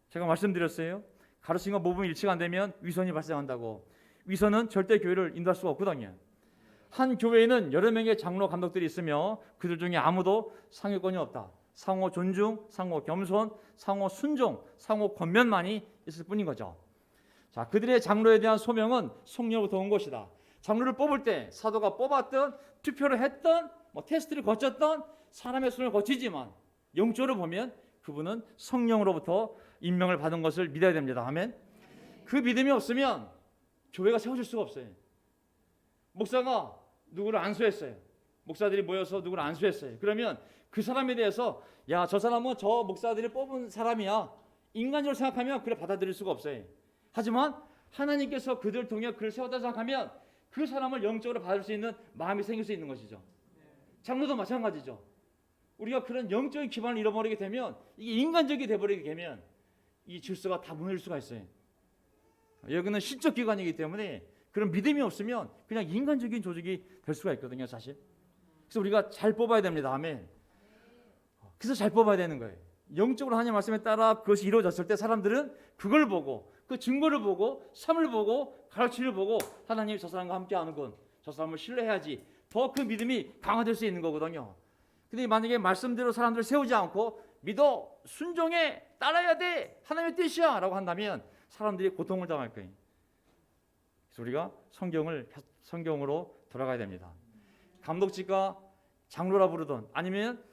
제가 말씀드렸어요. 가르침과 모범이 일치가 안 되면 위선이 발생한다고. 위선은 절대 교회를 인도할 수가 없거든요. 한 교회에는 여러 명의 장로 감독들이 있으며 그들 중에 아무도 상위권이 없다. 상호 존중, 상호 겸손, 상호 순종, 상호 권면만이 있을 뿐인 거죠. 자, 그들의 장로에 대한 소명은 성령으로부터 온 것이다. 장로를 뽑을 때 사도가 뽑았던, 투표를 했던, 테스트를 거쳤던 사람의 손을 거치지만 영적으로 보면 그분은 성령으로부터 임명을 받은 것을 믿어야 됩니다. 아멘. 그 믿음이 없으면 교회가 세워질 수가 없어요. 목사가 누구를 안수했어요. 목사들이 모여서 누구를 안수했어요. 그러면 그 사람에 대해서 야, 저 사람은 저 목사들이 뽑은 사람이야, 인간적으로 생각하면 그래 받아들일 수가 없어요. 하지만 하나님께서 그들을 통해 그를 세웠다 생각하면 그 사람을 영적으로 받을 수 있는 마음이 생길 수 있는 것이죠. 장로도 마찬가지죠. 우리가 그런 영적인 기반을 잃어버리게 되면, 이게 인간적이 되어버리게 되면 이 질서가 다 무너질 수가 있어요. 여기는 신적 기관이기 때문에 그런 믿음이 없으면 그냥 인간적인 조직이 될 수가 있거든요, 사실. 그래서 우리가 잘 뽑아야 됩니다. 아멘. 그래서 잘 뽑아야 되는 거예요. 영적으로 하나님 말씀에 따라 그것이 이루어졌을 때 사람들은 그걸 보고, 그 증거를 보고, 삶을 보고, 가르침을 보고 하나님이 저 사람과 함께 하는군, 저 사람을 신뢰해야지, 더 그 믿음이 강화될 수 있는 거거든요. 근데 만약에 말씀대로 사람들을 세우지 않고 믿어, 순종해, 따라야 돼, 하나님의 뜻이야 라고 한다면 사람들이 고통을 당할 거예요. 그래서 우리가 성경으로 돌아가야 됩니다. 감독직과 장로라 부르던, 아니면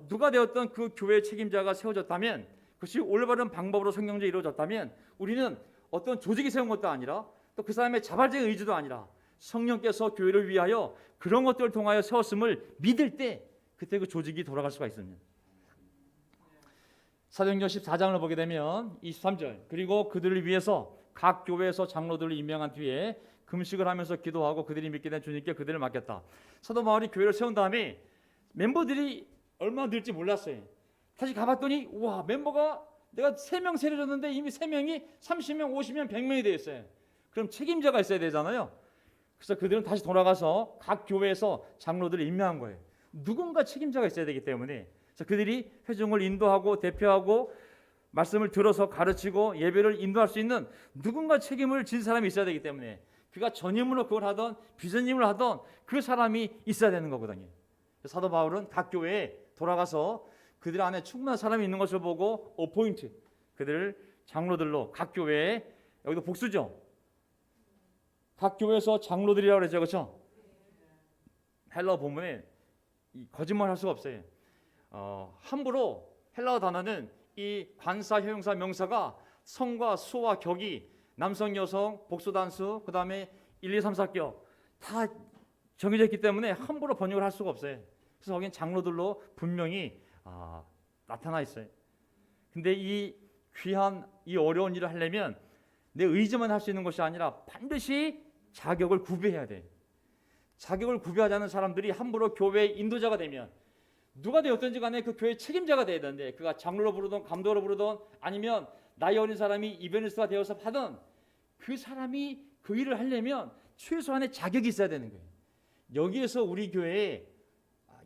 누가 되었던 그 교회의 책임자가 세워졌다면, 그것이 올바른 방법으로 성경적으로 이루어졌다면 우리는 어떤 조직이 세운 것도 아니라 또 그 사람의 자발적인 의지도 아니라 성령께서 교회를 위하여 그런 것들을 통하여 세웠음을 믿을 때 그때 그 조직이 돌아갈 수가 있습니다. 사도행전 14장을 보게 되면 23절, 그리고 그들을 위해서 각 교회에서 장로들을 임명한 뒤에 금식을 하면서 기도하고 그들이 믿게 된 주님께 그들을 맡겼다. 사도 바울이 교회를 세운 다음에 멤버들이 얼마나 늘지 몰랐어요. 다시 가봤더니 우와, 멤버가 내가 3명 세려줬는데 이미 3명이 30명, 50명, 100명이 되어 있어요. 그럼 책임자가 있어야 되잖아요. 그래서 그들은 다시 돌아가서 각 교회에서 장로들을 임명한 거예요. 누군가 책임자가 있어야 되기 때문에. 그래서 그들이 회중을 인도하고 대표하고 말씀을 들어서 가르치고 예배를 인도할 수 있는 누군가 책임을 진 사람이 있어야 되기 때문에, 그가 전임으로 그걸 하던 비전임을 하던 그 사람이 있어야 되는 거거든요. 사도 바울은 각 교회에 돌아가서 그들 안에 충분한 사람이 있는 것을 보고 어포인트, 그들을 장로들로 각 교회에, 여기도 복수죠. 각 교회에서 장로들이라고 그러죠, 그렇죠? 헬라어 본문에 거짓말할 수가 없어요. 함부로 헬라어 단어는 이 관사, 형용사, 명사가 성과 수와 격이 남성, 여성, 복수 단수, 그 다음에 1, 2, 3, 4격 다 정해져 있기 때문에 함부로 번역을 할 수가 없어요. 그래서 거긴 장로들로 분명히 나타나 있어요. 근데 이 귀한, 이 어려운 일을 하려면 내 의지만 할 수 있는 것이 아니라 반드시 자격을 구비해야 돼. 자격을 구비하지 않은 사람들이 함부로 교회의 인도자가 되면, 누가 되었든지 간에 그 교회의 책임자가 돼야 되는데, 그가 장로로 부르던 감독으로 부르던 아니면 나이 어린 사람이 이베니스트가 되어서 하던, 그 사람이 그 일을 하려면 최소한의 자격이 있어야 되는 거예요. 여기에서 우리 교회의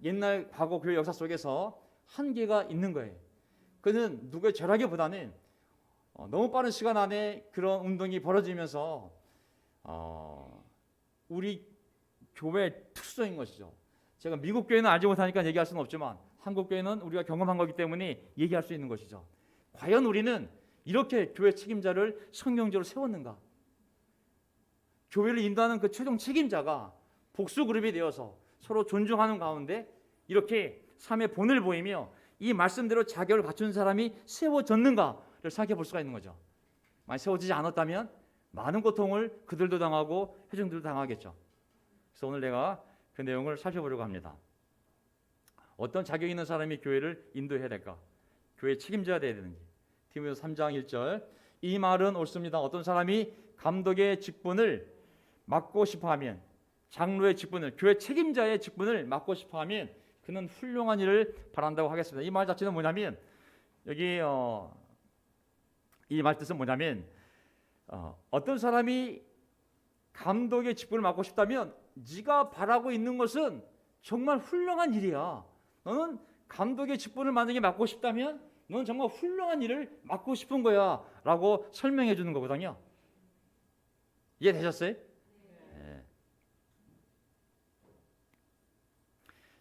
옛날 과거 교회 역사 속에서 한계가 있는 거예요. 그는 누구의 절하기보다는 너무 빠른 시간 안에 그런 운동이 벌어지면서 우리 교회의 특수성인 것이죠. 제가 미국 교회는 알지 못하니까 얘기할 수는 없지만 한국 교회는 우리가 경험한 거기 때문에 얘기할 수 있는 것이죠. 과연 우리는 이렇게 교회 책임자를 성경적으로 세웠는가? 교회를 인도하는 그 최종 책임자가 복수 그룹이 되어서 서로 존중하는 가운데 이렇게 삶의 본을 보이며 이 말씀대로 자격을 갖춘 사람이 세워졌는가를 생각해 볼 수가 있는 거죠. 만약 세워지지 않았다면 많은 고통을 그들도 당하고 회중들도 당하겠죠. 그래서 오늘 내가 그 내용을 살펴보려고 합니다. 어떤 자격 있는 사람이 교회를 인도해야 될까? 교회 책임져야 되는지. 디모데후서 3장 1절. 이 말은 옳습니다. 어떤 사람이 감독의 직분을 맡고 싶어하면, 장로의 직분을, 교회 책임자의 직분을 맡고 싶어하면 그는 훌륭한 일을 바란다고 하겠습니다. 이 말 자체는 뭐냐면, 여기 이 말 뜻은 뭐냐면, 어떤 사람이 감독의 직분을 맡고 싶다면 네가 바라고 있는 것은 정말 훌륭한 일이야. 너는 감독의 직분을 만약에 맡고 싶다면 너는 정말 훌륭한 일을 맡고 싶은 거야 라고 설명해 주는 거거든요. 이해되셨어요? 네.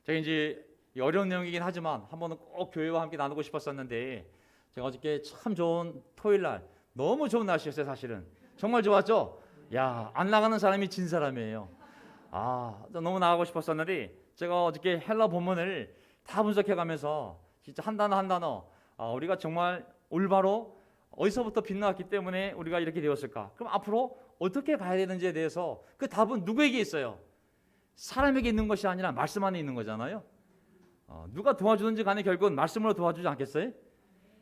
제가 이제 어려운 내용이긴 하지만 한 번은 꼭 교회와 함께 나누고 싶었었는데, 제가 어저께 참 좋은 토요일 날 너무 좋은 날씨였어요. 사실은 정말 좋았죠. 야, 안 나가는 사람이 진 사람이에요. 너무 나가고 싶었었는데 제가 어저께 헬라 본문을 다 분석해가면서 진짜 한 단어 한 단어 우리가 정말 올바로 어디서부터 빛나왔기 때문에 우리가 이렇게 되었을까? 그럼 앞으로 어떻게 가야 되는지에 대해서 그 답은 누구에게 있어요? 사람에게 있는 것이 아니라 말씀 안에 있는 거잖아요. 누가 도와주는지 간에 결국은 말씀으로 도와주지 않겠어요?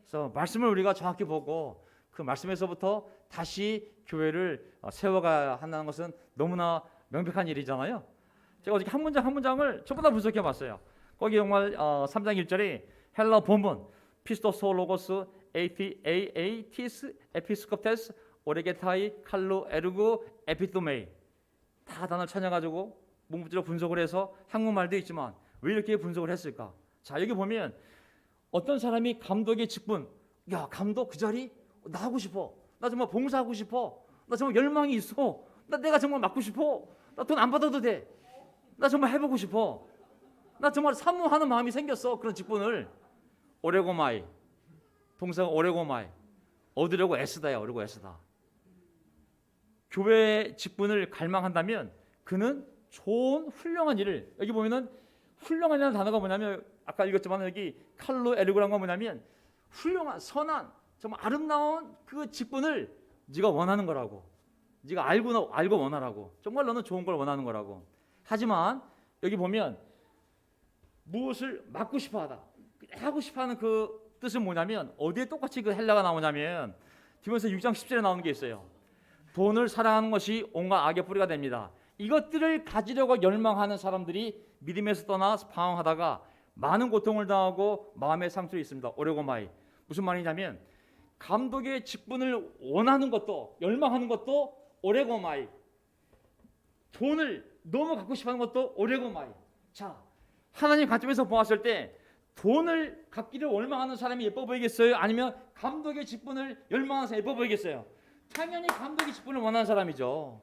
그래서 말씀을 우리가 정확히 보고 그 말씀에서부터 다시 교회를 세워가야 한다는 것은 너무나 명백한 일이잖아요. 제가 어저께 한 문장 한 문장을 전부 다 분석해 봤어요. 거기 정말 3장 1절에 헬라 본문 피스토스 로고스 에이티스 에피스코테스 오레게타이 칼로 에르고 에피토메이 다 단어를 찾아가지고 문구적으로 분석을 해서 한국말도 있지만 왜 이렇게 분석을 했을까? 자, 여기 보면 어떤 사람이 감독의 직분, 야, 감독 그 자리 나 하고 싶어. 나 정말 봉사하고 싶어. 나 정말 열망이 있어. 내가 정말 맡고 싶어. 나 돈 안 받아도 돼. 나 정말 해보고 싶어. 나 정말 사모하는 마음이 생겼어. 그런 직분을 오레고마이, 동사가 오레고마이, 얻으려고 애쓰다야. 얻으려고 애쓰다. 교회 직분을 갈망한다면 그는 좋은 훌륭한 일을, 여기 보면은 훌륭한이라는 단어가 뭐냐면 아까 읽었지만 여기 칼로 에르고란 건 뭐냐면 훌륭한, 선한, 정말 아름다운 그 직분을 네가 원하는 거라고. 네가 알고 원하라고. 정말 너는 좋은 걸 원하는 거라고. 하지만 여기 보면 무엇을 맡고 싶어하다, 하고 싶어하는 그 뜻은 뭐냐면 어디에 똑같이 그 헬라가 나오냐면 디모데후서 6장 10절에 나오는 게 있어요. 돈을 사랑하는 것이 온갖 악의 뿌리가 됩니다. 이것들을 가지려고 열망하는 사람들이 믿음에서 떠나 방황하다가 많은 고통을 당하고 마음의 상처가 있습니다. 오레고마이. 무슨 말이냐면 감독의 직분을 원하는 것도 열망하는 것도 오레고마이. 돈을 너무 갖고 싶어하는 것도 오레고마이. 자, 하나님 관점에서 보았을 때 돈을 갖기를 원망하는 사람이 예뻐 보이겠어요? 아니면 감독의 직분을 열망하는 사람이 예뻐 보이겠어요? 당연히 감독의 직분을 원하는 사람이죠.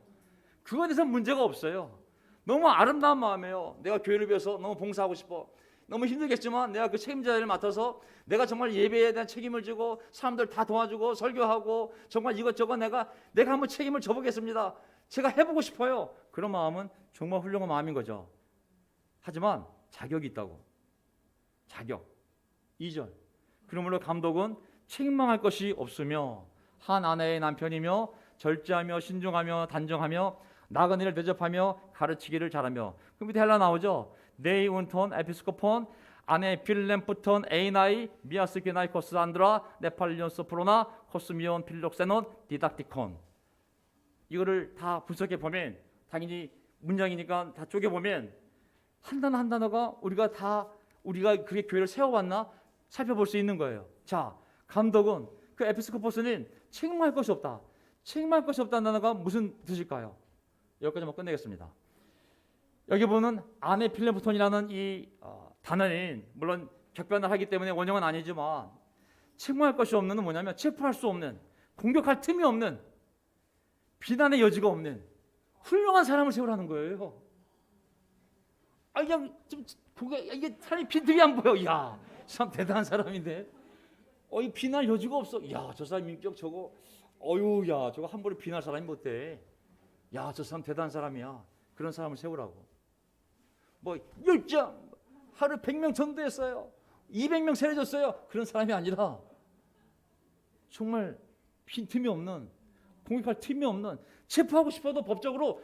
그거에 대해서 문제가 없어요. 너무 아름다운 마음이에요. 내가 교회를 위해서 너무 봉사하고 싶어. 너무 힘들겠지만 내가 그 책임자를 맡아서 내가 정말 예배에 대한 책임을 지고 사람들 다 도와주고 설교하고 정말 이것저것 내가 한번 책임을 져보겠습니다. 제가 해보고 싶어요. 그런 마음은 정말 훌륭한 마음인 거죠. 하지만 자격이 있다고. 자격. 2절. 그러므로 감독은 책망할 것이 없으며 한 아내의 남편이며 절제하며 신중하며 단정하며 나은 일을 대접하며 가르치기를 잘하며. 그 밑에 헬라 나오죠. 네이 운톤 에피스코폰 아네 필렘푸톤 에이나이 미아스기나이 코스안드라 네팔리온스 프로나 코스미온 필록세논 디닥티콘. 이거를 다 분석해 보면 당연히 문장이니까 다 쪼개 보면 한 단어 한 단어가 우리가 그렇게 교회를 세워왔나 살펴볼 수 있는 거예요. 자, 감독은 그 에피스코포스는 책임할 것이 없다. 책임할 것이 없다는 단어가 무슨 뜻일까요? 여기까지만 끝내겠습니다. 여기 보는 아네 필레부톤이라는 이 단어는 물론 격변을 하기 때문에 원형은 아니지만 책망할 것이 없는은 뭐냐면 체포할 수 없는, 공격할 틈이 없는, 비난의 여지가 없는 훌륭한 사람을 세우라는 거예요. 그냥 좀 이게 사람이 빈틈이 안 보여. 야, 참 대단한 사람인데. 이 비난 여지가 없어. 야, 저 사람 인격 저거. 야, 저거 함부로 비난할 사람이 못 돼. 야, 저 사람 대단한 사람이야. 그런 사람을 세우라고. 열정 하루 100명 전도했어요. 200명 세례줬어요. 그런 사람이 아니라 정말 빈틈이 없는, 공격할 틈이 없는, 체포하고 싶어도 법적으로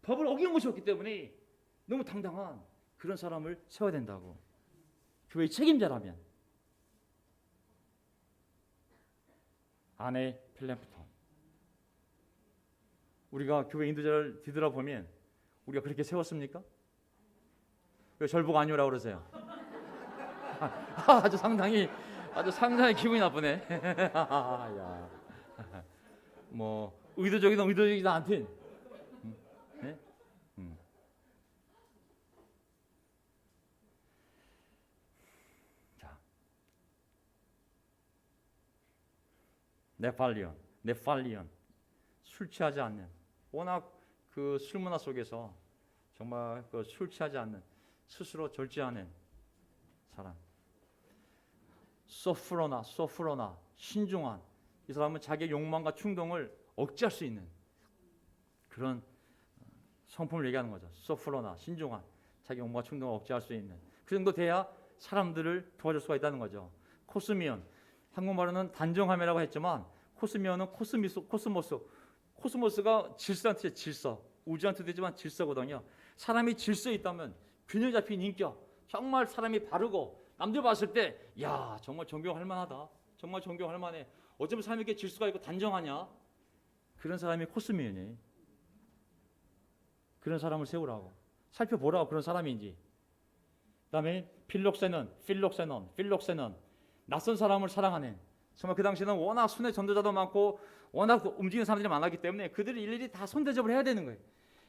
법을 어기는 것이 없기 때문에 너무 당당한 그런 사람을 세워야 된다고. 교회의 책임자라면. 아내 필렘프톤. 우리가 교회 인도자를 뒤돌아보면 우리가 그렇게 세웠습니까? 왜 절 보고 아니오라고 그러세요? 아주 상당히 기분이 나쁘네. 야. 뭐 의도적이든 의도적이든 않든. 네? 자, 네팔리언, 술 취하지 않는, 워낙 그 술 문화 속에서 정말 그 술 취하지 않는, 스스로 절제하는 사람. 소프로나, 신중한. 이 사람은 자기의 욕망과 충동을 억제할 수 있는 그런 성품을 얘기하는 거죠. 소프로나, 신중한. 자기 욕망과 충동을 억제할 수 있는. 그 정도 돼야 사람들을 도와줄 수가 있다는 거죠. 코스미온. 한국말로는 단정함이라고 했지만 코스미온은 코스모스가 질서란 뜻이에요. 질서. 우주란 뜻이지만 질서거든요. 사람이 질서에 있다면 균형 잡힌 인격, 정말 사람이 바르고 남들 봤을 때 야 정말 존경할 만하다. 정말 존경할 만해. 어쩌면 사람이 이렇게 질서가 있고 단정하냐. 그런 사람이 코스미온이에요. 그런 사람을 세우라고. 살펴보라고 그런 사람인지. 그 다음에 필록세논. 낯선 사람을 사랑하는. 정말 그 당시에는 워낙 순회 전도자도 많고 워낙 움직이는 사람들이 많았기 때문에 그들이 일일이 다 손대접을 해야 되는 거예요.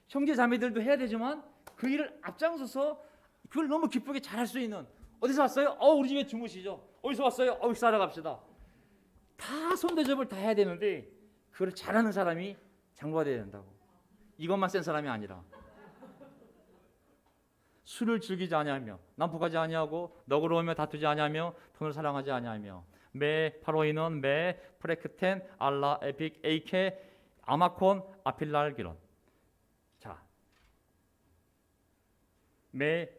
형제 자매들도 해야 되지만 그 일을 앞장서서 그걸 너무 기쁘게 잘할 수 있는. 어디서 왔어요? 우리 집에 주무시죠. 어디서 왔어요? 식사하러 갑시다. 다 손대접을 다 해야 되는데 그걸 잘하는 사람이 장로가 돼야 된다고. 이것만 센 사람이 아니라 술을 즐기지 아니하며 난폭하지 아니하고 너그러우며 다투지 아니하며 돈을 사랑하지 아니하며 메 파로이논 메 프레크텐 알라 에픽 에이케 아마콘 아필랄기론. 자, 메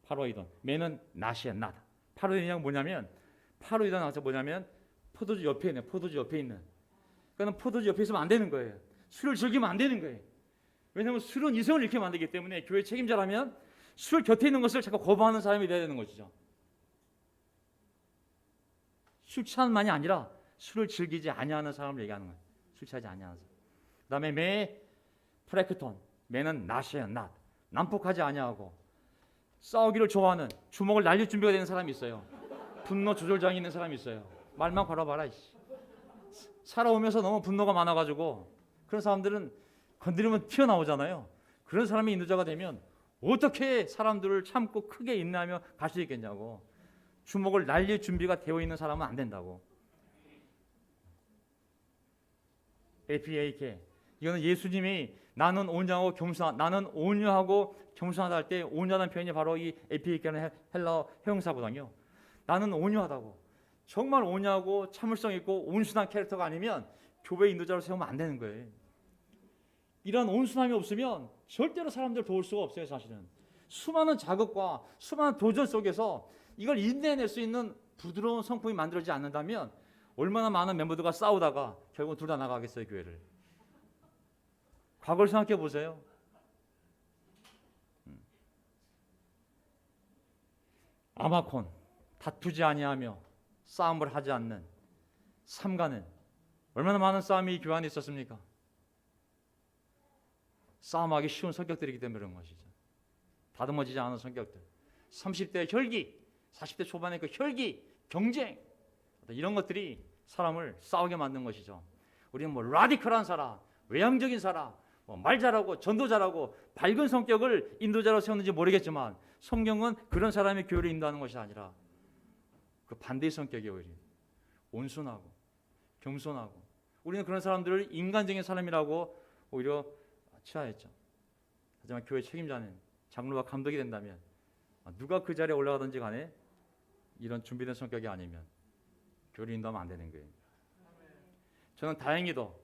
파로이돈. 메는 낫이야, 낫. 파로이돈이 뭐냐면 포도주 옆에 있는. 그러니까 포도주 옆에 있으면 안 되는 거예요. 술을 즐기면 안 되는 거예요. 왜냐하면 술은 이성을 잃게 만들기 때문에 교회 책임자라면 술 곁에 있는 것을 자꾸 거부하는 사람이 되어야 되는 것이죠. 술 취한만이 아니라 술을 즐기지 아니하는 사람을 얘기하는 거예요. 술 취하지 아니하는 사람. 그다음에 메 프레크톤. 메는 낫이에요, 낫. 난폭하지 아니하고 싸우기를 좋아하는, 주먹을 날릴 준비가 되는 사람이 있어요. 분노 조절장이 있는 사람이 있어요. 말만 걸어봐라. 살아오면서 너무 분노가 많아가지고 그런 사람들은 건드리면 튀어나오잖아요. 그런 사람이 인도자가 되면 어떻게 사람들을 참고 크게 인내하며 갈 수 있겠냐고. 주먹을 날릴 준비가 되어 있는 사람은 안 된다고. APAK. 이거는 예수님이 나는 온유하고 겸손하다 할 때 온유하다는 표현이 바로 이 APAK라는 헬라어 형용사거든요. 나는 온유하다고. 정말 온유하고 참을성 있고 온순한 캐릭터가 아니면 교회 인도자로 세우면 안 되는 거예요. 이런 온순함이 없으면 절대로 사람들을 도울 수가 없어요. 사실은 수많은 자극과 수많은 도전 속에서 이걸 인내해낼 수 있는 부드러운 성품이 만들어지지 않는다면 얼마나 많은 멤버들과 싸우다가 결국 둘 다 나가겠어요. 교회를. 과거를 생각해 보세요. 아마콘. 다투지 아니하며 싸움을 하지 않는. 삼가는. 얼마나 많은 싸움이 교회 안에 있었습니까? 싸움하기 쉬운 성격들이기 때문에 그런 것이죠. 다듬어지지 않은 성격들. 30대 혈기, 40대 초반의 그 혈기, 경쟁, 이런 것들이 사람을 싸우게 만든 것이죠. 우리는 뭐 라디컬한 사람, 외향적인 사람, 말 잘하고 전도 잘하고 밝은 성격을 인도자로 세웠는지 모르겠지만 성경은 그런 사람이 교회를 인도하는 것이 아니라 그 반대의 성격이 오히려 온순하고 겸손하고, 우리는 그런 사람들을 인간적인 사람이라고 오히려 취하였죠. 하지만 교회 책임자는 장로와 감독이 된다면 누가 그 자리에 올라가든지 간에 이런 준비된 성격이 아니면 교회를 인도하면 안 되는 거예요. 저는 다행히도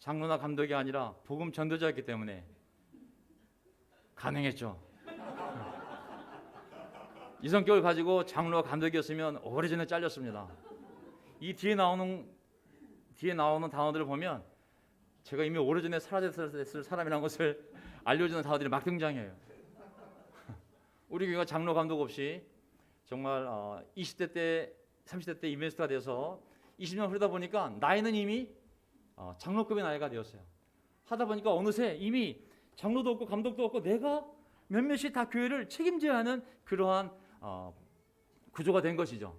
장로나 감독이 아니라 복음 전도자였기 때문에 가능했죠. 이 성격을 가지고 장로와 감독이었으면 오래전에 잘렸습니다. 이 뒤에 나오는 단어들을 보면 제가 이미 오래전에 사라졌을 사람이라는 것을 알려주는 단어들이 막 등장해요. 우리 교회가 장로 감독 없이 정말 20대 때 30대 때 이벤트가 돼서 20년 흐르다 보니까 나이는 이미 장로급의 나이가 되었어요. 하다 보니까 어느새 이미 장로도 없고 감독도 없고 내가 몇몇이 다 교회를 책임져야 하는 그러한 구조가 된 것이죠.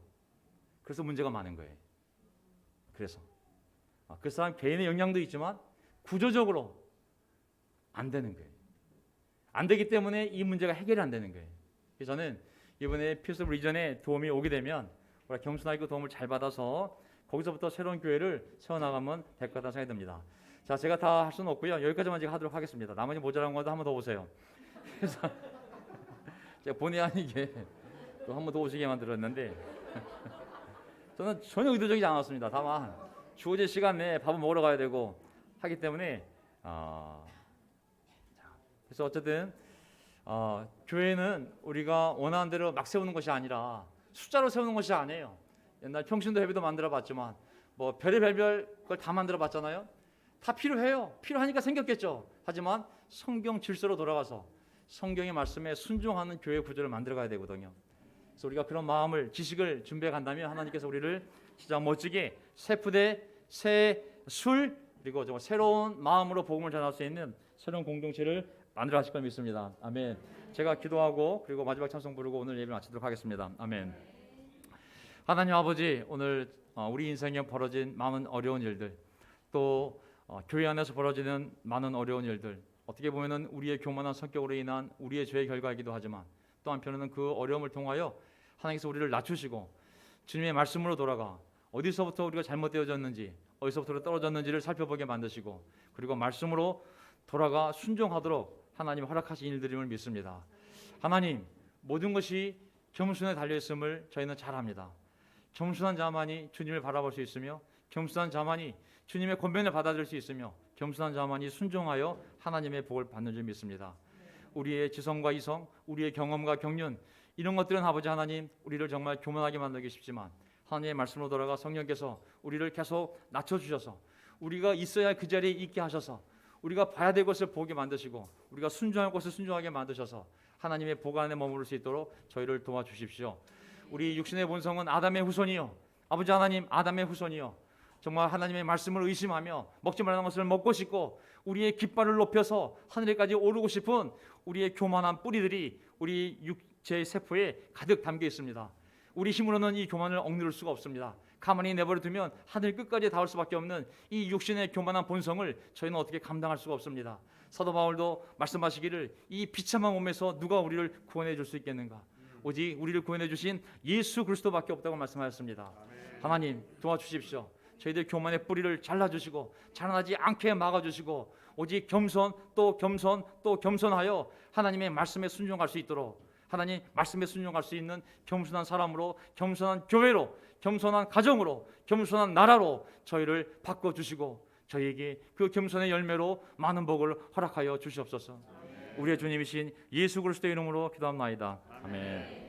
그래서 문제가 많은 거예요. 그래서 개인의 역량도 있지만 구조적으로 안 되는 거예요. 안 되기 때문에 이 문제가 해결이 안 되는 거예요. 그래서 저는 이번에 피스 오브 리전에 도움이 오게 되면 우리가 겸손하게 도움을 잘 받아서 거기서부터 새로운 교회를 세워나가면 될 것 같다는 생각이 듭니다. 자, 제가 다 할 수는 없고요. 여기까지만 제가 하도록 하겠습니다. 나머지 모자란 것도 한 번 더 보세요. 그래서 제가 본의 아니게 또 한 번 더 오시게 만들었는데 저는 전혀 의도적이지 않았습니다. 다만 주어진 시간 내에 밥을 먹으러 가야 되고 하기 때문에 그래서 어쨌든 교회는 우리가 원하는 대로 막 세우는 것이 아니라 숫자로 세우는 것이 아니에요. 옛날 평신도 회비도 만들어 봤지만 뭐 별의별 걸 다 만들어 봤잖아요. 다 필요해요. 필요하니까 생겼겠죠. 하지만 성경 질서로 돌아가서 성경의 말씀에 순종하는 교회 구조를 만들어 가야 되거든요. 그래서 우리가 그런 마음을 지식을 준비해 간다면 하나님께서 우리를 진짜 멋지게 새 부대, 새 술, 그리고 정말 새로운 마음으로 복음을 전할 수 있는 새로운 공동체를 만들어 가실 걸 믿습니다. 아멘. 제가 기도하고 그리고 마지막 찬송 부르고 오늘 예배를 마치도록 하겠습니다. 아멘. 하나님 아버지, 오늘 우리 인생에 벌어진 많은 어려운 일들, 또 교회 안에서 벌어지는 많은 어려운 일들, 어떻게 보면은 우리의 교만한 성격으로 인한 우리의 죄의 결과이기도 하지만 또 한편으로는 그 어려움을 통하여 하나님께서 우리를 낮추시고 주님의 말씀으로 돌아가 어디서부터 우리가 잘못되어졌는지, 어디서부터 떨어졌는지를 살펴보게 만드시고 그리고 말씀으로 돌아가 순종하도록 하나님 허락하신 일들임을 믿습니다. 하나님, 모든 것이 겸손에 달려있음을 저희는 잘 압니다. 겸손한 자만이 주님을 바라볼 수 있으며 겸손한 자만이 주님의 권면을 받아들일 수 있으며 겸손한 자만이 순종하여 하나님의 복을 받는 줄 믿습니다. 우리의 지성과 이성, 우리의 경험과 경륜, 이런 것들은 아버지 하나님 우리를 정말 교만하게 만들기 쉽지만 하나님의 말씀으로 돌아가 성령께서 우리를 계속 낮춰주셔서 우리가 있어야 할 그 자리에 있게 하셔서 우리가 봐야 될 것을 보게 만드시고 우리가 순종할 것을 순종하게 만드셔서 하나님의 복 안에 머무를 수 있도록 저희를 도와주십시오. 우리 육신의 본성은 아담의 후손이요, 아버지 하나님 아담의 후손이요, 정말 하나님의 말씀을 의심하며 먹지 말라는 것을 먹고 싶고 우리의 깃발을 높여서 하늘에까지 오르고 싶은 우리의 교만한 뿌리들이 우리 육체의 세포에 가득 담겨 있습니다. 우리 힘으로는 이 교만을 억누를 수가 없습니다. 가만히 내버려 두면 하늘 끝까지 닿을 수밖에 없는 이 육신의 교만한 본성을 저희는 어떻게 감당할 수가 없습니다. 사도 바울도 말씀하시기를 이 비참한 몸에서 누가 우리를 구원해 줄 수 있겠는가? 오직 우리를 구원해 주신 예수 그리스도밖에 없다고 말씀하셨습니다. 하나님 도와주십시오. 저희들 교만의 뿌리를 잘라주시고 자라나지 않게 막아주시고 오직 겸손 또 겸손 또 겸손하여 하나님의 말씀에 순종할 수 있도록, 하나님 말씀에 순종할 수 있는 겸손한 사람으로, 겸손한 교회로, 겸손한 가정으로, 겸손한 나라로 저희를 바꿔주시고 저희에게 그 겸손의 열매로 많은 복을 허락하여 주시옵소서. 우리의 주님이신 예수 그리스도의 이름으로 기도합나이다. 아멘.